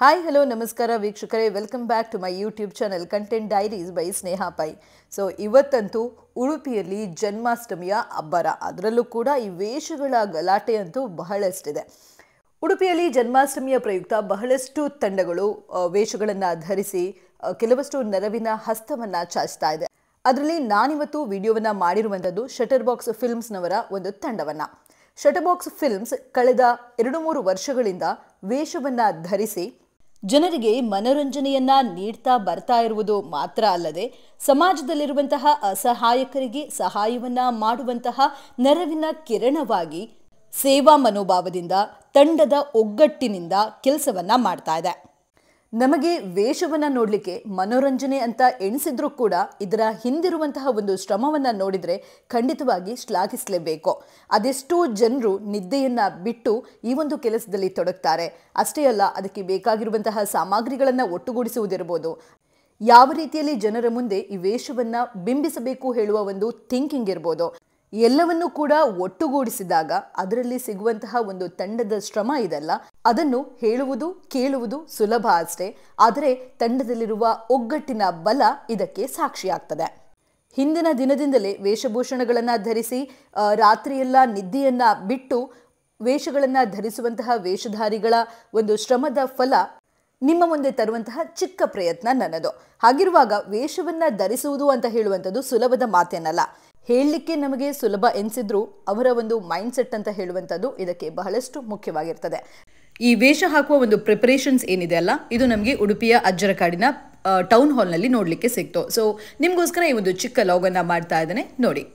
Hi hello ನಮಸ್ಕಾರ ವೀಕ್ಷಕರೇ, welcome back to my YouTube channel content diaries by Sneha Pai. So ಇವತ್ತಂತೂ ಉಡುಪಿಯಲ್ಲಿ ಜನ್ಮಾಷ್ಟಮಿಯ ಅಬ್ಬರ, ಅದರಲ್ಲೂ ಕೂಡ ಈ ವೇಷಗಳ ಗಲಾಟೆ ಅಂತೂ ಬಹಳಷ್ಟಿದೆ. ಉಡುಪಿಯಲ್ಲಿ ಜನ್ಮಾಷ್ಟಮಿಯ ಪ್ರಯುಕ್ತ ಬಹಳಷ್ಟು ತಂಡಗಳು ವೇಷಗಳನ್ನು ಧರಿಸಿ ಕೆಲವಷ್ಟು ನೆರವಿನ ಹಸ್ತವನ್ನು ಚಾಚ್ತಾ ಇದೆ. ಅದರಲ್ಲಿ ನಾನಿವತ್ತು ವಿಡಿಯೋವನ್ನು ಮಾಡಿರುವಂಥದ್ದು ಶಟರ್ ಬಾಕ್ಸ್ ಫಿಲ್ಮ್ಸ್ನವರ ಒಂದು ತಂಡವನ್ನು. ಶಟರ್ ಬಾಕ್ಸ್ ಫಿಲ್ಮ್ಸ್ ಕಳೆದ 2-3 ವರ್ಷಗಳಿಂದ ವೇಷವನ್ನು ಧರಿಸಿ ಜನರಿಗೆ ಮನೋರಂಜನೆಯನ್ನ ನೀಡ್ತಾ ಬರ್ತಾ ಇರುವುದು ಮಾತ್ರ ಅಲ್ಲದೆ ಸಮಾಜದಲ್ಲಿರುವಂತಹ ಅಸಹಾಯಕರಿಗೆ ಸಹಾಯವನ್ನ ಮಾಡುವಂತಹ ನೆರವಿನ ಕಿರಣವಾಗಿ ಸೇವಾ ಮನೋಭಾವದಿಂದ ತಂಡದ ಒಗ್ಗಟ್ಟಿನಿಂದ ಕೆಲಸವನ್ನ ಮಾಡ್ತಾ ಇದೆ. ನಮಗೆ ವೇಷವನ್ನು ನೋಡಲಿಕ್ಕೆ ಮನೋರಂಜನೆ ಅಂತ ಎಣಿಸಿದ್ರೂ ಕೂಡ ಇದರ ಹಿಂದಿರುವಂತಹ ಒಂದು ಶ್ರಮವನ್ನು ನೋಡಿದರೆ ಖಂಡಿತವಾಗಿ ಶ್ಲಾಘಿಸಲೇಬೇಕು. ಅದೆಷ್ಟೋ ಜನರು ನಿದ್ದೆಯನ್ನು ಬಿಟ್ಟು ಈ ಒಂದು ಕೆಲಸದಲ್ಲಿ ತೊಡಗ್ತಾರೆ. ಅಷ್ಟೇ ಅಲ್ಲ, ಅದಕ್ಕೆ ಬೇಕಾಗಿರುವಂತಹ ಸಾಮಗ್ರಿಗಳನ್ನು ಒಟ್ಟುಗೂಡಿಸುವುದಿರ್ಬೋದು, ಯಾವ ರೀತಿಯಲ್ಲಿ ಜನರ ಮುಂದೆ ಈ ವೇಷವನ್ನು ಬಿಂಬಿಸಬೇಕು ಹೇಳುವ ಒಂದು ಥಿಂಕಿಂಗ್ ಇರ್ಬೋದು, ಎಲ್ಲವನ್ನೂ ಕೂಡ ಒಟ್ಟುಗೂಡಿಸಿದಾಗ ಅದರಲ್ಲಿ ಸಿಗುವಂತಹ ಒಂದು ತಂಡದ ಶ್ರಮ ಇದೆಲ್ಲ, ಅದನ್ನು ಹೇಳುವುದು ಕೇಳುವುದು ಸುಲಭ ಅಷ್ಟೇ, ಆದರೆ ತಂಡದಲ್ಲಿರುವ ಒಗ್ಗಟ್ಟಿನ ಬಲ ಇದಕ್ಕೆ ಸಾಕ್ಷಿಯಾಗ್ತದೆ. ಹಿಂದಿನ ದಿನದಿಂದಲೇ ವೇಷಭೂಷಣಗಳನ್ನು ಧರಿಸಿ ರಾತ್ರಿಯೆಲ್ಲ ನಿದ್ದೆಯನ್ನ ಬಿಟ್ಟು ವೇಷಗಳನ್ನು ಧರಿಸುವಂತಹ ವೇಷಧಾರಿಗಳ ಒಂದು ಶ್ರಮದ ಫಲ ನಿಮ್ಮ ಮುಂದೆ ತರುವಂತಹ ಚಿಕ್ಕ ಪ್ರಯತ್ನ ನನ್ನದು. ಹಾಗಿರುವಾಗ ವೇಷವನ್ನು ಧರಿಸುವುದು ಅಂತ ಹೇಳುವಂಥದ್ದು ಸುಲಭದ ಮಾತೇನಲ್ಲ. ಹೇಳಲಿಕ್ಕೆ ನಮಗೆ ಸುಲಭ ಎನಿಸಿದ್ರೂ ಅವರ ಒಂದು ಮೈಂಡ್ ಸೆಟ್ ಅಂತ ಹೇಳುವಂಥದ್ದು ಇದಕ್ಕೆ ಬಹಳಷ್ಟು ಮುಖ್ಯವಾಗಿರ್ತದೆ. ಈ ವೇಷ ಹಾಕುವ ಒಂದು ಪ್ರಿಪರೇಷನ್ಸ್ ಏನಿದೆ ಅಲ್ಲ, ಇದು ನಮಗೆ ಉಡುಪಿಯ ಅಜ್ಜರಕಾಡಿನ ಟೌನ್ ಹಾಲ್ನಲ್ಲಿ ನೋಡಲಿಕ್ಕೆ ಸಿಕ್ತು. ಸೊ ನಿಮಗೋಸ್ಕರ ಈ ಒಂದು ಚಿಕ್ಕ ಲಾಗನ್ನು ಮಾಡ್ತಾ ಇದ್ದೇನೆ, ನೋಡಿ.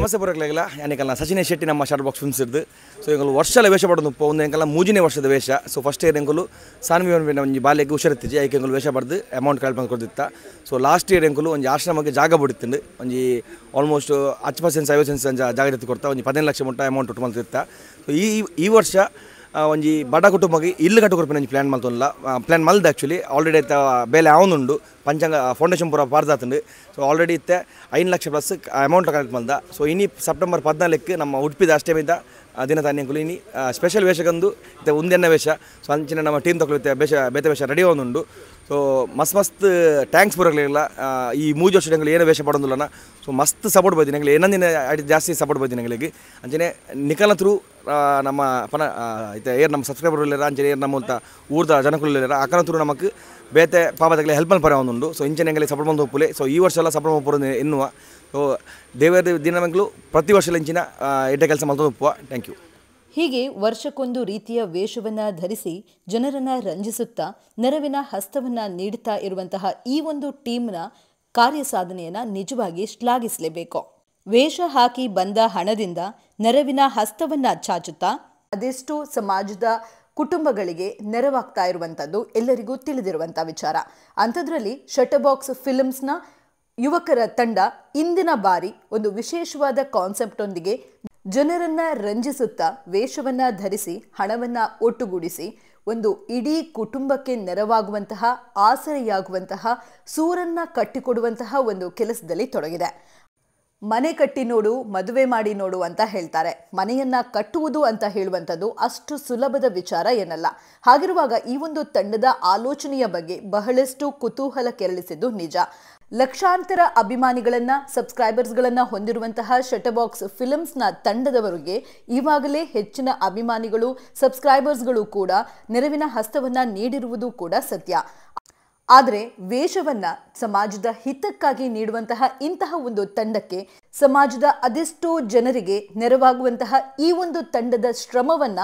ನಮಸ್ತೆ ಬರೋಕ್ಕಾಗಲ್ಲ, ಯಾನಿಕಲ್ಲ ಸಚಿನ್ ಶೆಟ್ಟಿ ನಮ್ಮ ಶಟರ್ ಬಾಕ್ಸ್ ಫಿಲ್ಮ್ಸ್ ಇದ್ದು. ಸೊ ಎಂಕಲು ವರ್ಷಲ ವೇಷ ಪಡೆದು ಒಂದು ಎಂಕಲ್ಲ 3ನೇ ವರ್ಷದ ವೇಷ. ಸೊ ಫಸ್ಟ್ ಇಯರ್ ಎಂಕಲು ಸಾನ್ವಿ ಒಂಜಿ ಬಾಲ್ಯಕ್ಕೆ ಹುಷಾರಿತ್ತಿಜಿ ಐಕೆ ಎಂಕಲು ವೇಷ ಪಡೆದು ಅಮೌಂಟ್ ಕಳ್ಪಂದು ಕೊಡ್ತಿತ್ತ. ಸೊ ಲಾಸ್ಟ್ ಇಯರ್ ಎಂಕಲು ಒಂದು ಆಶ್ರಮಕ್ಕೆ ಜಾಗ ಬಿಡುತ್ತಿಂಡು ಒಂಜಿ ಆಲ್ಮೋಸ್ಟ್ 10% 50% ಜಾಗ ಎತ್ತಿ ಕೊಡ್ತಾ ಒಂದು 15 ಲಕ್ಷ ಮುಟ್ಟ ಅಮೌಂಟ್ ಒಟ್ಟು ಮಾಡ್ತಿತ್ತ. ಸೊ ಈ ವರ್ಷ ಒಂಜಿ ಬಡ ಕುಟುಂಬಕ್ಕೆ ಇಲ್ಲು ಕಟ್ಟು ಕೊಡ್ಪೇನೆ ಒಂಜಿ ಪ್ಲ್ಯಾನ್ ಮಲ್ತೊಂದಿಲ್ಲ. ಪ್ಲ್ಯಾನ್ ಮಲ್ದು ಆ್ಯಕ್ಚುಲಿ ಆಲ್ರೆಡಿ ಐತ ಬೇಲೆ ಅವನುಂಡು ಪಂಚಾಂಗ ಫೌಂಡೇಶನ್ ಪೂರ ಪಾರ್ದಾತುಂಡು. ಸೊ ಆಲ್ರೆಡಿ ಇತ್ತೆ 5 ಲಕ್ಷ ಪ್ಲಸ್ ಅಮೌಂಟ್ ಕಲೆಕ್ಟ್ ಮಲ್ದ. ಸೊ ಇನಿ ಸೆಪ್ಟೆಂಬರ್ 14ಕ್ಕೆ ನಮ್ಮ ಉಡುಪಿದ ಅಷ್ಟಮಿದ್ದ ದಿನ ತಾನ್ಯಂಕುಲು ಇನಿ ಸ್ಪೆಷಲ್ ವೇಷಗಂದು ಇತ್ತೆ ಉಂದೆನ್ನ ವೇಷ. ಸೊ ಅಂಚಿನ ನಮ್ಮ ಟೀಮ್ ತಗೊಳ್ಳುತ್ತೆ ಬೇತೆ ವೇಷ ರೆಡಿ ಒಂದುಂಡು. ಸೊ ಮಸ್ತ್ ಟ್ಯಾಂಕ್ಸ್ ಬರೋಕ್ಲಿಲ್ಲ ಈ 3 ವರ್ಷ ಏನು ವೇಷ ಪಡೋದಿಲ್ಲನ. ಸೊ ಮಸ್ತ್ ಸಪೋರ್ಟ್ ಬೈದಿ ನಂಗೆ ಏನಂದಿನ ಜಾಸ್ತಿ ಸಪೋರ್ಟ್ ಬೈದಿ ನಂಗೆ ಅಂಚನೆ ನಿಖಲ ಥ್ರೂ ನಮ್ಮ ಪನ ಐತೆ ಏರ್ ನಮ್ಮ ಸಬ್ಸ್ಕ್ರೈಬರ್ ಇಲ್ಲರ ಅಂಚನೆ ಏರ್ ನಮ್ಮ ಊರ್ದ ಜನಕುಲು ಇಲ್ಲರ ಅಕನ ಥ್ರೂ ನಮಗೆ ಬೇತೆ ಪಾಪದಕ್ಕೆ ಹೆಲ್ಪ್ ಮಾಡಿ ಪರ ಒಂದುಂಡು. ಸೊ ಇಂಚನೆ ಎಂಗಲಿ ಸಪೋರ್ಟ್ ಬಂದು ಒಪ್ಪುಲೆ. ಸೊ ಈ ವರ್ಷ ಎಲ್ಲ ಸಪೋರ್ಟ್ ಒಪ್ಪುದು ಎನ್ನುವ. ಸೊ ದೇವರ ದಿನವೆಂಗಲು ಪ್ರತಿ ವರ್ಷ ಇಂಚಿನ ಎಡ್ಡೆ ಕೆಲಸ ಮಾಡ್ತಾ ಒಪ್ಪುವ. Thank you. ಹೀಗೆ ವರ್ಷಕ್ಕೊಂದು ರೀತಿಯ ವೇಷವನ್ನು ಧರಿಸಿ ಜನರನ್ನು ರಂಜಿಸುತ್ತಾ ನೆರವಿನ ಹಸ್ತವನ್ನು ನೀಡುತ್ತಾ ಇರುವಂತಹ ಈ ಒಂದು ಟೀಮ್ನ ಕಾರ್ಯಸಾಧನೆಯನ್ನು ನಿಜವಾಗಿ ಶ್ಲಾಘಿಸಲೇಬೇಕು. ವೇಷ ಹಾಕಿ ಬಂದ ಹಣದಿಂದ ನೆರವಿನ ಹಸ್ತವನ್ನು ಚಾಚುತ್ತಾ ಅದೆಷ್ಟು ಸಮಾಜದ ಕುಟುಂಬಗಳಿಗೆ ನೆರವಾಗ್ತಾ ಇರುವಂಥದ್ದು ಎಲ್ಲರಿಗೂ ತಿಳಿದಿರುವಂಥ ವಿಚಾರ. ಅಂಥದ್ರಲ್ಲಿ ಶಟರ್ ಬಾಕ್ಸ್ ಫಿಲ್ಮ್ಸ್ನ ಯುವಕರ ತಂಡ ಇಂದಿನ ಬಾರಿ ಒಂದು ವಿಶೇಷವಾದ ಕಾನ್ಸೆಪ್ಟೊಂದಿಗೆ ಜನರನ್ನ ರಂಜಿಸುತ್ತಾ ವೇಷವನ್ನ ಧರಿಸಿ ಹಣವನ್ನ ಒಟ್ಟುಗೂಡಿಸಿ ಒಂದು ಇಡೀ ಕುಟುಂಬಕ್ಕೆ ನೆರವಾಗುವಂತಹ ಆಸರೆಯಾಗುವಂತಹ ಸೂರನ್ನ ಕಟ್ಟಿಕೊಡುವಂತಹ ಒಂದು ಕೆಲಸದಲ್ಲಿ ತೊಡಗಿದೆ. ಮನೆ ಕಟ್ಟಿ ನೋಡು, ಮದುವೆ ಮಾಡಿ ನೋಡು ಅಂತ ಹೇಳ್ತಾರೆ. ಮನೆಯನ್ನ ಕಟ್ಟುವುದು ಅಂತ ಹೇಳುವಂಥದ್ದು ಅಷ್ಟು ಸುಲಭದ ವಿಚಾರ ಏನಲ್ಲ. ಹಾಗಿರುವಾಗ ಈ ಒಂದು ತಂಡದ ಆಲೋಚನೆಯ ಬಗ್ಗೆ ಬಹಳಷ್ಟು ಕುತೂಹಲ ಕೆರಳಿಸಿದ್ದು ನಿಜ. ಲಕ್ಷಾಂತರ ಅಭಿಮಾನಿಗಳನ್ನ, ಸಬ್ಸ್ಕ್ರೈಬರ್ಸ್ಗಳನ್ನ ಹೊಂದಿರುವಂತಹ ಶಟರ್ಬಾಕ್ಸ್ ಫಿಲ್ಮ್ಸ್ನ ತಂಡದವರಿಗೆ ಈವಾಗಲೇ ಹೆಚ್ಚಿನ ಅಭಿಮಾನಿಗಳು, ಸಬ್ಸ್ಕ್ರೈಬರ್ಸ್ಗಳು ಕೂಡ ನೆರವಿನ ಹಸ್ತವನ್ನ ನೀಡಿರುವುದು ಕೂಡ ಸತ್ಯ. ಆದರೆ ವೇಷವನ್ನ ಸಮಾಜದ ಹಿತಕ್ಕಾಗಿ ನೀಡುವಂತಹ ಇಂತಹ ಒಂದು ತಂಡಕ್ಕೆ, ಸಮಾಜದ ಅದೆಷ್ಟೋ ಜನರಿಗೆ ನೆರವಾಗುವಂತಹ ಈ ಒಂದು ತಂಡದ ಶ್ರಮವನ್ನ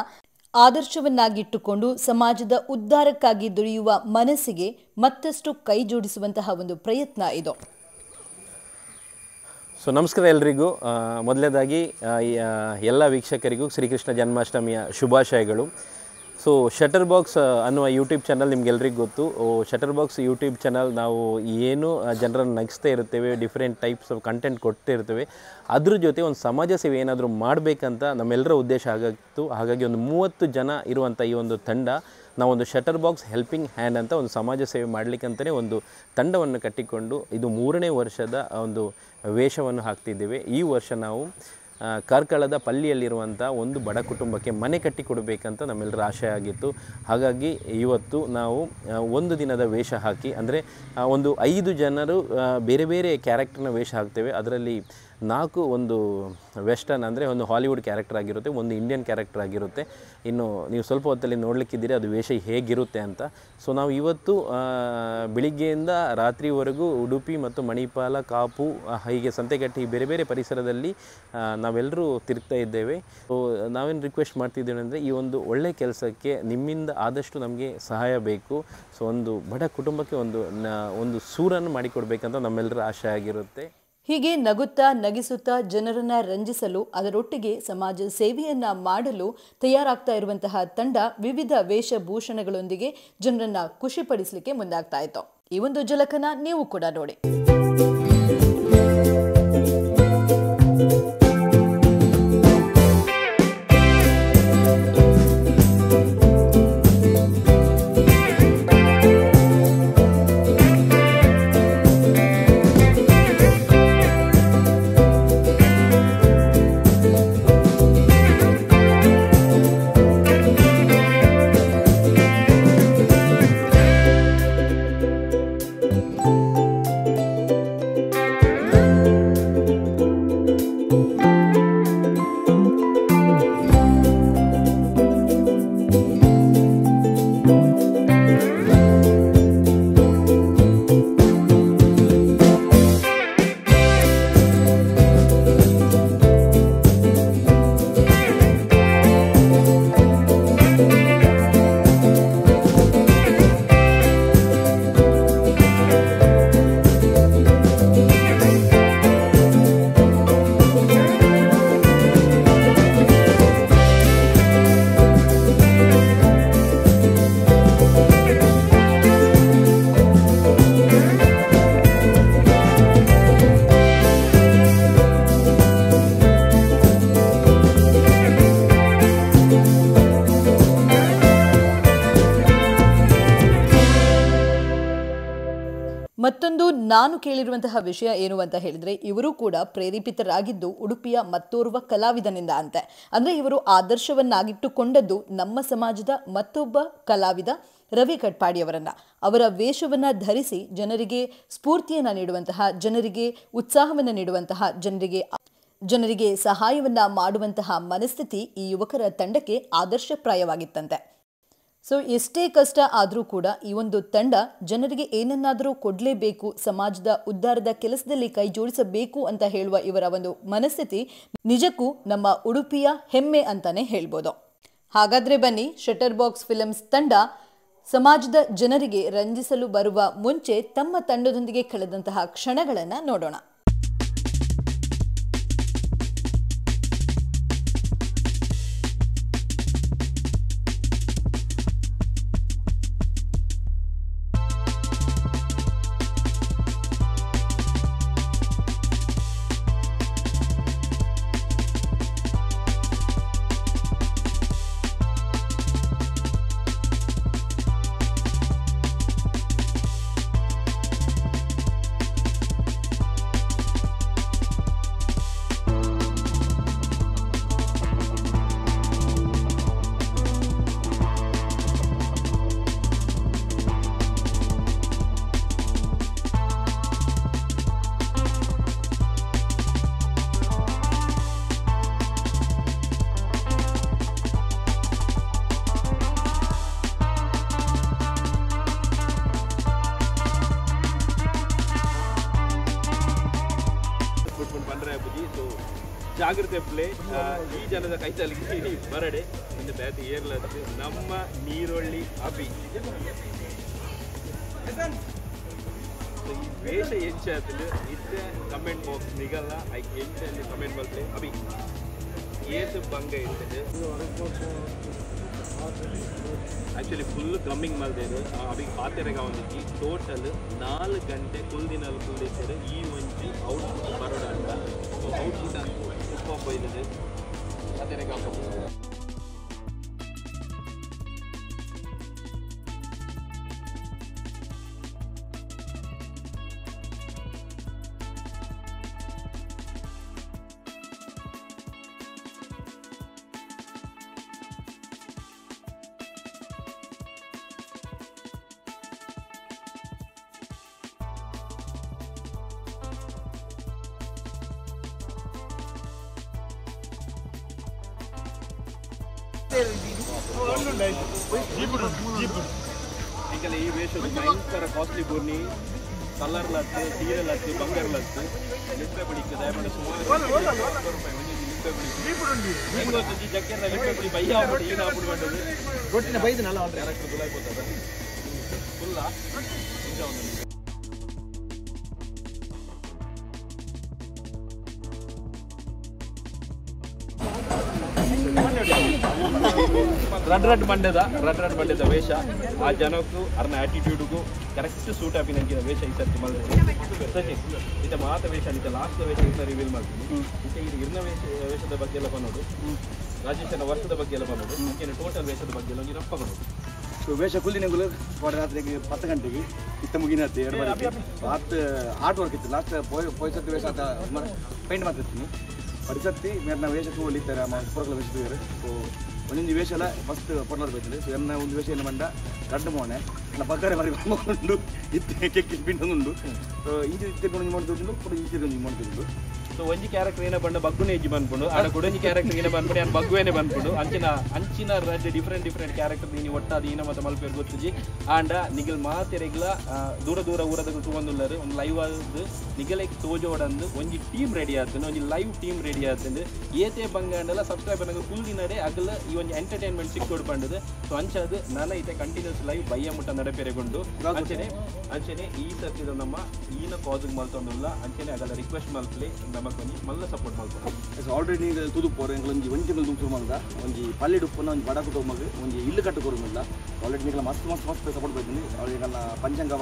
ಆದರ್ಶವನ್ನಾಗಿಟ್ಟುಕೊಂಡು ಸಮಾಜದ ಉದ್ಧಾರಕ್ಕಾಗಿ ದುಡಿಯುವ ಮನಸ್ಸಿಗೆ ಮತ್ತಷ್ಟು ಕೈ ಜೋಡಿಸುವಂತಹ ಒಂದು ಪ್ರಯತ್ನ ಇದು. ಸೊ ನಮಸ್ಕಾರ ಎಲ್ರಿಗೂ. ಮೊದಲನೇದಾಗಿ ಎಲ್ಲ ವೀಕ್ಷಕರಿಗೂ ಶ್ರೀಕೃಷ್ಣ ಜನ್ಮಾಷ್ಟಮಿಯ ಶುಭಾಶಯಗಳು. ಸೊ ಶಟರ್ಬಾಕ್ಸ್ ಅನ್ನುವ ಯೂಟ್ಯೂಬ್ ಚಾನಲ್ ನಿಮ್ಗೆಲ್ರಿಗೂ ಗೊತ್ತು. ಶಟರ್ಬಾಕ್ಸ್ ಯೂಟ್ಯೂಬ್ ಚಾನಲ್ ನಾವು ಏನು ಜನರನ್ನು ನಗಿಸ್ತಾ ಇರ್ತೇವೆ, ಡಿಫ್ರೆಂಟ್ ಟೈಪ್ಸ್ ಆಫ್ ಕಂಟೆಂಟ್ ಕೊಡ್ತಾ ಇರ್ತೇವೆ. ಅದ್ರ ಜೊತೆ ಒಂದು ಸಮಾಜ ಸೇವೆ ಏನಾದರೂ ಮಾಡಬೇಕಂತ ನಮ್ಮೆಲ್ಲರ ಉದ್ದೇಶ ಆಗಿತ್ತು. ಹಾಗಾಗಿ ಒಂದು 30 ಜನ ಇರುವಂಥ ಈ ಒಂದು ತಂಡ, ನಾವೊಂದು ಶಟರ್ಬಾಕ್ಸ್ ಹೆಲ್ಪಿಂಗ್ ಹ್ಯಾಂಡ್ ಅಂತ ಒಂದು ಸಮಾಜ ಸೇವೆ ಮಾಡಲಿಕ್ಕಂತಲೇ ಒಂದು ತಂಡವನ್ನು ಕಟ್ಟಿಕೊಂಡು ಇದು 3ನೇ ವರ್ಷದ ಒಂದು ವೇಷವನ್ನು ಹಾಕ್ತಿದ್ದೇವೆ. ಈ ವರ್ಷ ನಾವು ಕಾರ್ಕಳದ ಪಲ್ಲಿಯಲ್ಲಿರುವಂಥ ಒಂದು ಬಡ ಕುಟುಂಬಕ್ಕೆ ಮನೆ ಕಟ್ಟಿ ಕೊಡಬೇಕಂತ ನಮ್ಮೆಲ್ಲರ ಆಶಯ ಆಗಿತ್ತು. ಹಾಗಾಗಿ ಇವತ್ತು ನಾವು ಒಂದು ದಿನದ ವೇಷ ಹಾಕಿ, ಅಂದರೆ ಒಂದು 5 ಜನರು ಬೇರೆ ಬೇರೆ ಕ್ಯಾರೆಕ್ಟರ್ನ ವೇಷ ಹಾಕ್ತೇವೆ. ಅದರಲ್ಲಿ 4 ಒಂದು ವೆಸ್ಟರ್ನ್ ಅಂದರೆ ಒಂದು ಹಾಲಿವುಡ್ ಕ್ಯಾರೆಕ್ಟರ್ ಆಗಿರುತ್ತೆ, ಒಂದು ಇಂಡಿಯನ್ ಕ್ಯಾರೆಕ್ಟರ್ ಆಗಿರುತ್ತೆ. ಇನ್ನು ನೀವು ಸ್ವಲ್ಪ ಹೊತ್ತಲ್ಲಿ ನೋಡಲಿಕ್ಕಿದ್ದೀರಿ ಅದು ವೇಷ ಹೇಗಿರುತ್ತೆ ಅಂತ. ಸೊ ನಾವು ಇವತ್ತು ಬೆಳಿಗ್ಗೆಯಿಂದ ರಾತ್ರಿವರೆಗೂ ಉಡುಪಿ ಮತ್ತು ಮಣಿಪಾಲ, ಕಾಪು, ಹೀಗೆ ಸಂತೆಗಟ್ಟಿ ಬೇರೆ ಬೇರೆ ಪರಿಸರದಲ್ಲಿ ನಾವೆಲ್ಲರೂ ತಿರುಗ್ತಾ ಇದ್ದೇವೆ. ಸೊ ನಾವೇನು ರಿಕ್ವೆಸ್ಟ್ ಮಾಡ್ತಿದ್ದೇವೆ ಅಂದರೆ ಈ ಒಂದು ಒಳ್ಳೆಯ ಕೆಲಸಕ್ಕೆ ನಿಮ್ಮಿಂದ ಆದಷ್ಟು ನಮಗೆ ಸಹಾಯ ಬೇಕು. ಸೊ ಒಂದು ಬಡ ಕುಟುಂಬಕ್ಕೆ ಒಂದು ಸೂರನ್ನು ಮಾಡಿಕೊಡ್ಬೇಕಂತ ನಮ್ಮೆಲ್ಲರ ಆಶೆ ಆಗಿರುತ್ತೆ. ಹೀಗೆ ನಗುತ್ತಾ ನಗಿಸುತ್ತಾ ಜನರನ್ನ ರಂಜಿಸಲು, ಅದರೊಟ್ಟಿಗೆ ಸಮಾಜ ಸೇವೆಯನ್ನ ಮಾಡಲು ತಯಾರಾಗ್ತಾ ಇರುವಂತಹ ತಂಡ ವಿವಿಧ ವೇಷಭೂಷಣಗಳೊಂದಿಗೆ ಜನರನ್ನ ಖುಷಿಪಡಿಸಲಿಕ್ಕೆ ಮುಂದಾಗ್ತಾ ಇತ್ತು. ಈ ಒಂದು ಝಲಕನ್ನ ನೀವು ಕೂಡ ನೋಡಿ. ಮತ್ತೊಂದು ನಾನು ಕೇಳಿರುವಂತಹ ವಿಷಯ ಏನು ಅಂತ ಹೇಳಿದ್ರೆ, ಇವರು ಕೂಡ ಪ್ರೇರೇಪಿತರಾಗಿದ್ದು ಉಡುಪಿಯ ಮತ್ತೋರ್ವ ಕಲಾವಿದನಿಂದ ಅಂತೆ. ಅಂದ್ರೆ ಇವರು ಆದರ್ಶವನ್ನಾಗಿಟ್ಟುಕೊಂಡದ್ದು ನಮ್ಮ ಸಮಾಜದ ಮತ್ತೊಬ್ಬ ಕಲಾವಿದ ರವಿ ಕಟ್ಪಾಡಿಯವರನ್ನ. ಅವರ ವೇಷವನ್ನ ಧರಿಸಿ ಜನರಿಗೆ ಸ್ಫೂರ್ತಿಯನ್ನ ನೀಡುವಂತಹ, ಜನರಿಗೆ ಉತ್ಸಾಹವನ್ನು ನೀಡುವಂತಹ, ಜನರಿಗೆ ಸಹಾಯವನ್ನ ಮಾಡುವಂತಹ ಮನಸ್ಥಿತಿ ಈ ಯುವಕರ ತಂಡಕ್ಕೆ ಆದರ್ಶಪ್ರಾಯವಾಗಿತ್ತಂತೆ. ಸೊ ಎಷ್ಟೇ ಕಷ್ಟ ಆದರೂ ಕೂಡ ಈ ಒಂದು ತಂಡ ಜನರಿಗೆ ಏನನ್ನಾದರೂ ಕೊಡಲೇಬೇಕು, ಸಮಾಜದ ಉದ್ಧಾರದ ಕೆಲಸದಲ್ಲಿ ಕೈ ಜೋಡಿಸಬೇಕು ಅಂತ ಹೇಳುವ ಇವರ ಒಂದು ಮನಸ್ಥಿತಿ ನಿಜಕ್ಕೂ ನಮ್ಮ ಉಡುಪಿಯ ಹೆಮ್ಮೆ ಅಂತಾನೆ ಹೇಳ್ಬೋದು. ಹಾಗಾದ್ರೆ ಬನ್ನಿ, ಶಟರ್ಬಾಕ್ಸ್ ಫಿಲ್ಮ್ಸ್ ತಂಡ ಸಮಾಜದ ಜನರಿಗೆ ರಂಜಿಸಲು ಬರುವ ಮುಂಚೆ ತಮ್ಮ ತಂಡದೊಂದಿಗೆ ಕಳೆದಂತಹ ಕ್ಷಣಗಳನ್ನು ನೋಡೋಣ. ಜಾಗ್ರತೆ ಪ್ಲೇ ಈ ಜನದ ಕೈತಲ್ಲಿಗೆ ಬರಡೆ ಒಂದು ಬ್ಯಾತಿ ಏರ್ಲತ್ತು ನಮ್ಮ ನೀರೊಳ್ಳಿ ಅಭಿ ಈ ವೇಷ ಎಂಚಾತಲು ಇತ್ತೆ ಕಮೆಂಟ್ ಬಾಕ್ಸ್ ನಿಗಲ್ಲ ಐ ಎಂಚಲ್ಲಿ ಕಮೆಂಟ್ ಬರ್ತದೆ ಅಭಿ ಏತು ಬಂಗ ಇರ್ತದೆ ಆ್ಯಕ್ಚುಲಿ ಫುಲ್ ಕಮ್ಮಿಂಗ್ ಮಾಡ್ದೇದು ಅವಿಗೆ ಪಾತೆರೆಗ ಒಂದಿಕ್ಕಿ ಟೋಟಲ್ 4 ಗಂಟೆ ಕುಲ್ದಿನಲ್ಲಿ ಕುಲ್ದಿದ್ದಾರೆ ಈ ಒಂಚಿ ಔಟ್ಪುಟ್ ಬರೋಡ ಅಂತ ಸೊ ಔಟ್ಪುಟ್ ಅಂತ ಉಪ್ಪ ಬೈದಿದೆ ಪಾತೆರೆಗ ಈಗ ಈ ವೇಷದ ಭಯಂಕರ ಕಾಸ್ಟ್ಲಿ ಬೂರ್ನಿ ಕಲರ್ಲತ್ತು ಸೀರೆಲತ್ತು ಬಂಗಾರಲತ್ತು ಲಿಂಬೆ ಬಳಿಕೆ ದಯಮಾಡಿ ಸುಮಾರು ಜಗ್ಗೆಲ್ಲ ಲಿಂಬೆ ಬಳಿ ಬೈ ಆಗ್ಬಿಟ್ಟು ಈಗ ಆಗ್ಬಿಟ್ಟು ಬಂದದ್ದು ರೊಟ್ಟಿನ ಬೈದನಲ್ಲ ಒಂದು ಯಾರಕ್ಕೆ ಗುಲಾಯ್ಬೋದ ಫುಲ್ಲ ಈಗ ಒಂದು ರಡ್ ಮಂಡ್ಯದ ವೇಷ ಆ ಜನಕ್ಕೂ ಅರ್ನ ಆಟಿಟ್ಯೂಡ್ಗೂ ಕರೆಕ್ಟ್ ಸೂಟ್ ಆಗಿ ನನಗೆ ವೇಷ ಈ ಸರ್ತಿ ಮಾಡಿದ್ರೆ ಇತ ಮಾತ ವೇಷ ಅಂತ ಲಾಸ್ಟ್ ವೇಷ ಇನ್ನ ರಿವೀಲ್ ಮಾಡ್ತೀನಿ ಮತ್ತೆ ಇದು ಇರ್ನ ವೇಷದ ಬಗ್ಗೆ ಎಲ್ಲ ಬಂದೋದು ರಾಜೇಶನ ವರ್ಷದ ಬಗ್ಗೆ ಎಲ್ಲ ಬಂದೋದು ಮುಖ್ಯ ಟೋಟಲ್ ವೇಷದ ಬಗ್ಗೆ ಎಲ್ಲ ರಪ್ಪ ಬಂದೋದು ಸೊ ವೇಷ ಕುಲ್ಲಿನಗಳು ರಾತ್ರಿಗೆ 10 ಗಂಟೆಗೆ ಇತ್ತ ಮುಗಿನತ್ತೆ 2 ಬಾರಿಗೆ ಆರ್ಟ್ ವರ್ಕ್ ಇತ್ತು ಲಾಸ್ಟ್ ಪೋಯ್ಸತ್ತು ವೇಷ ಅಂತ ಪೇಂಟ್ ಮಾಡ್ತಿರ್ತೀನಿ ಪರಿಸತ್ತಿ ಮೇರ್ನ ವೇಷ ತೂಲಿದ್ದಾರೆ ಪೊರಕಲ ವೇಷ ತೂರು ಸೊ ಒಂದೊಂದು ವೇಷ ಎಲ್ಲ ಫಸ್ಟ್ ಪೊರ್ಲರ್ ಬೈತದೆ ಸೊ ಎನ್ನ ಒಂದು ವೇಷ ಏನು ಮಂಡ ಗಡ್ಡ ಮೋನೆ ನನ್ನ ಬಗ್ಗಾರೆ ಮರಿ ಬಂದು ಇತ್ತೆ ಕೆಕ್ಕಿ ಪಿಂಡು ಸೊ ಇಂಚಿ ಇತ್ತೆಕೊಂಡು ಮಾಡ್ತಿದ್ದು ಕೂಡ ಇಂಚಿ ಮಾಡ್ತಿದ್ದು ಸೊ ಒಂಜಿ ಕ್ಯಾರೆಕ್ಟರ್ ಏನೇ ಬಂದು ಬಗ್ಗುನೇ ಇಜ್ಜಿ ಬಂದ್ಕೊಂಡು ಆಡ ಕೊಡೊಂಜಿ ಕ್ಯಾರೆಕ್ಟರ್ ಏನೇ ಬಂದ್ಬಿಟ್ಟು ನಾನು ಬಗ್ಗುವೇನೆ ಬಂದ್ಕೊಂಡು ಅಂಚಿನ ಡಿಫ್ರೆಂಟ್ ಡಿಫ್ರೆಂಟ್ ನೀನು ಒಟ್ಟಾದ ಈನ ಮತ್ತು ಮಲ್ಪೇರು ಗೊತ್ತಿಜಿ ಆಂಡ ನಿಗಲ್ ಮಾತೆರೆಗ್ಲ ದೂರ ಊರದ ತಗೊಂಡುಳ್ಳರು ಒಂದು ಲೈವ್ ಆದ ನಿಗಲೈಕ್ ತೋಜೋಡಂದು ಒಂಜಿ ಟೀಮ್ ರೆಡಿ ಆತಂದು ಒಂಜಿ ಲೈವ್ ಟೀಮ್ ರೆಡಿ ಆತಂದು ಏತೆ ಬಂಗಾಂಡಲ್ಲ ಸಬ್ಸ್ಕ್ರೈಬರ್ ನಂಗೆ ಕುಲ್ದಿನಡೆ ಅಗಲ ಈ ಒಂದು ಎಂಟರ್ಟೈನ್ಮೆಂಟ್ ಸಿಕ್ಕೊಡು ಪಂಡದು ಸೊ ಅಂಚದು ನನ್ನ ಐತೆ ಕಂಟಿನ್ಯೂಸ್ ಲೈವ್ ಬಯ್ಯ ಮುಟ್ಟ ನಡಪೆರೆಗೊಂಡು ಅಂಚೆನೆ ಈ ಸರ್ತಿದ ನಮ್ಮ ಈನ ಕಾಜಿಗೆ ಮಲ್ತೊಂದುಲ್ಲ ಅಂಚೆನೆ ಅದೆಲ್ಲ ರಿಕ್ವೆಸ್ಟ್ ಮಲ್ಪಲಿ ನಮಗೆ ಮಲ್ಲ ಸಪೋರ್ಟ್ ಮಾಡ್ತಾರೆ ಆಲ್ರೆಡಿ ನೀವು ತುದುಪೋರು ಒಂಜಿ ಒಂದು ತಿಂಗಳು ದುಂಪು ಮಂಗ ಒಂಜಿ ಪಲ್ಲೆ ಡುಪ್ಪನ ಒಂದು ಬಡ ಕುಟುಂಬ ಒಂಜಿ ಇಲ್ಲು ಕಟ್ಟು ಕೊಡುವುದಿಲ್ಲ ಆಲ್ರೆಡಿ ನೀವು ಮಸ್ತ್ ಸಪೋರ್ಟ್ ಬೈತೀನಿ ಅವ್ರಿಗೆ ನನ್ನ ಪಂಚಾಂಗ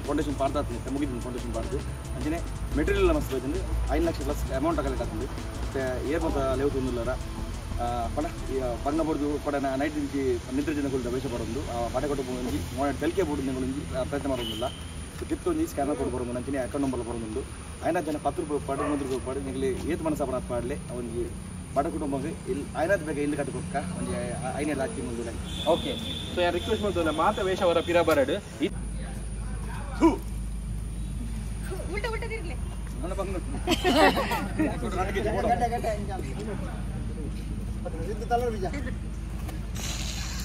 ಫೌಂಡೇಶನ್ ಪಾಡ್ದಾಗ್ತೀನಿ ಮುಗಿದ್ದೀನಿ ಫೌಂಡೇಶನ್ ಪಾಡ್ದು ಅಂಚನೆ ಮೆಟೀರಿಯಲ್ ಮಸ್ತ್ ಬೈತೀನಿ 5 ಲಕ್ಷ ಪ್ಲಸ್ ಅಮೌಂಟ್ ಕಲೆಕ್ಟ್ ಆಗ್ತದೆ ಮತ್ತು ಏರ್ ಮತ್ತು ಲೇವು ತುಂದಿಲ್ಲರ ಪಡ ಬಂಗ ಬಡ್ದು ಪಡ ನೈಟ್ ಇಂಚಿ ನಿದ್ರೆ ಜನಗಳು ವೇಷ ಬರೋದು ಪಡೆ ಕೊಟ್ಟು ಒಂಜಿ ತೆಲಿಕೆ ಬೋರ್ಡು ನಿಂಗೆ ಪ್ರಯತ್ನ ಮಾಡೋದಿಲ್ಲ ಕಿತ್ತು ಒಂಜಿ ಸ್ಕ್ಯಾನರ್ ಕೊಟ್ಟು ಬರೋದು ನಂಚಿನ ಅಕೌಂಟ್ ನಂಬರ್ ಬರೋದು ఆయన ಜನ 10 ರೂಪಾಯಿ ಪಾಡು 100 ರೂಪಾಯಿ ಪಾಡು ನಿಗಲಿ ಏತ್ ಮನಸ್ಸು ಅಪರಾಧ ಪಾಡಲೆ ಅವನಿಗೆ ಬಡ ಕುಟುಂಬಕ್ಕೆ ಇಲ್ಲಿ ಐನಾದ್ ಬೇಕಾ ಇಲ್ಲಿ ಕಟ್ಟುಕೊಕ್ಕ ಒಂದು ಐನೇದು ಹಾಕಿ ಮುಂದೆ ಓಕೆ ಸೊ ಯಾರು ರಿಕ್ವೆಸ್ಟ್ ಮಾಡ್ತಲ್ಲ ಮಾತ ವೇಷ ಅವರ ಪಿರ ಬರಡು ಉಲ್ಟಾ ಉಲ್ಟಾ ತಿರ್ಗಲಿ ನನ್ನ ಬಂದು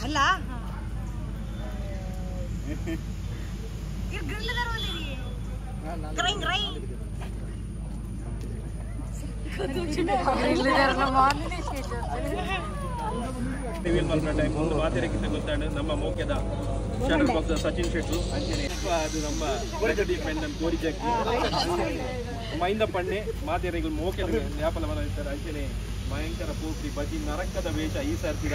ಅಲ್ಲ ಗ್ರಿಲ್ಲದಾರ ಒಂದಿರಿ ಗ್ರೈಂಗ್ ಗ್ರೈಂಗ್ ಒಂದು ಮಾತೆರೆಗಿಂತ ಗೊತ್ತಾಡು ನಮ್ಮ ಮೋಕ್ಯದ ಶಟರ್ ಬಾಕ್ಸ್ ಸಚಿನ್ ಶೆಟ್ರು ಅಂಚನೆ ಅದು ನಮ್ಮ ಕೋರಿ ಜಗ್ಗಿ ಮೈಂದ ಪಣ್ಣೆ ಮಾತೆರೆಗಳು ಮೋಕ್ಯದ ವ್ಯಾಪಾರ ಬಂದಿರ್ತಾರೆ ಅಂಚನೆ ಭಯಂಕರ ಪೂರ್ತಿ ಬಜಿ ನರಕದ ವೇಷ ಈ ಸರ್ತಿದ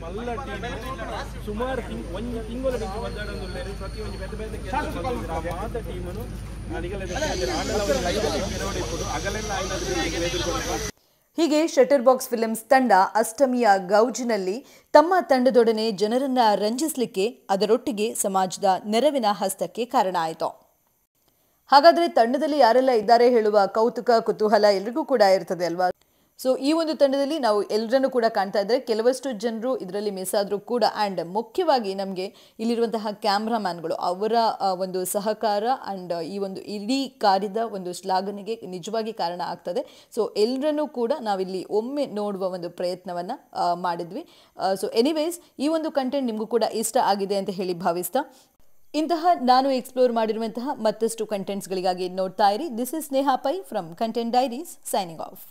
ಮಲ್ಲ ಟೀಮ್ ಸುಮಾರು ಒಂದು ತಿಂಗಳು ಬಂದಾಡೋದು ಪ್ರತಿ ಒಂದು ಬೇರೆ ಬೇರೆ ಕೆಲಸ ಮಾತ ಟೀಮನು ಹೀಗೆ ಶಟರ್ ಬಾಕ್ಸ್ ಫಿಲ್ಮ್ಸ್ ತಂಡ ಅಷ್ಟಮಿಯ ಗೌಜಿನಲ್ಲಿ ತಮ್ಮ ತಂಡದೊಡನೆ ಜನರನ್ನ ರಂಜಿಸಲಿಕ್ಕೆ ಅದರೊಟ್ಟಿಗೆ ಸಮಾಜದ ನೆರವಿನ ಹಸ್ತಕ್ಕೆ ಕಾರಣ ಆಯಿತು. ಹಾಗಾದ್ರೆ ತಂಡದಲ್ಲಿ ಯಾರೆಲ್ಲ ಇದ್ದಾರೆ ಹೇಳುವ ಕೌತುಕ ಕುತೂಹಲ ಎಲ್ರಿಗೂ ಕೂಡ ಇರ್ತದೆ ಅಲ್ವಾ? ಸೊ ಈ ಒಂದು ತಂಡದಲ್ಲಿ ನಾವು ಎಲ್ಲರನ್ನೂ ಕೂಡ ಕಾಣ್ತಾ ಇದ್ದಾರೆ. ಕೆಲವಷ್ಟು ಜನರು ಇದರಲ್ಲಿ ಮಿಸ್ ಆದರೂ ಕೂಡ ಆ್ಯಂಡ್ ಮುಖ್ಯವಾಗಿ ನಮಗೆ ಇಲ್ಲಿರುವಂತಹ ಕ್ಯಾಮ್ರಾಮ್ಯಾನ್ಗಳು ಅವರ ಒಂದು ಸಹಕಾರ ಆ್ಯಂಡ್ ಈ ಒಂದು ಇಡೀ ಕಾರ್ಯದ ಒಂದು ಶ್ಲಾಘನೆಗೆ ನಿಜವಾಗಿ ಕಾರಣ ಆಗ್ತದೆ. ಸೊ ಎಲ್ಲರನ್ನೂ ಕೂಡ ನಾವಿಲ್ಲಿ ಒಮ್ಮೆ ನೋಡುವ ಒಂದು ಪ್ರಯತ್ನವನ್ನು ಮಾಡಿದ್ವಿ. ಸೊ ಎನಿವೇಸ್ ಈ ಒಂದು ಕಂಟೆಂಟ್ ನಿಮಗೂ ಕೂಡ ಇಷ್ಟ ಆಗಿದೆ ಅಂತ ಹೇಳಿ ಭಾವಿಸ್ತಾ ಇಂತಹ ನಾನು ಎಕ್ಸ್ಪ್ಲೋರ್ ಮಾಡಿರುವಂತಹ ಮತ್ತಷ್ಟು ಕಂಟೆಂಟ್ಸ್ಗಳಿಗಾಗಿ ನೋಡ್ತಾ ಇರಿ. This is Sneha Pai from content diaries signing of.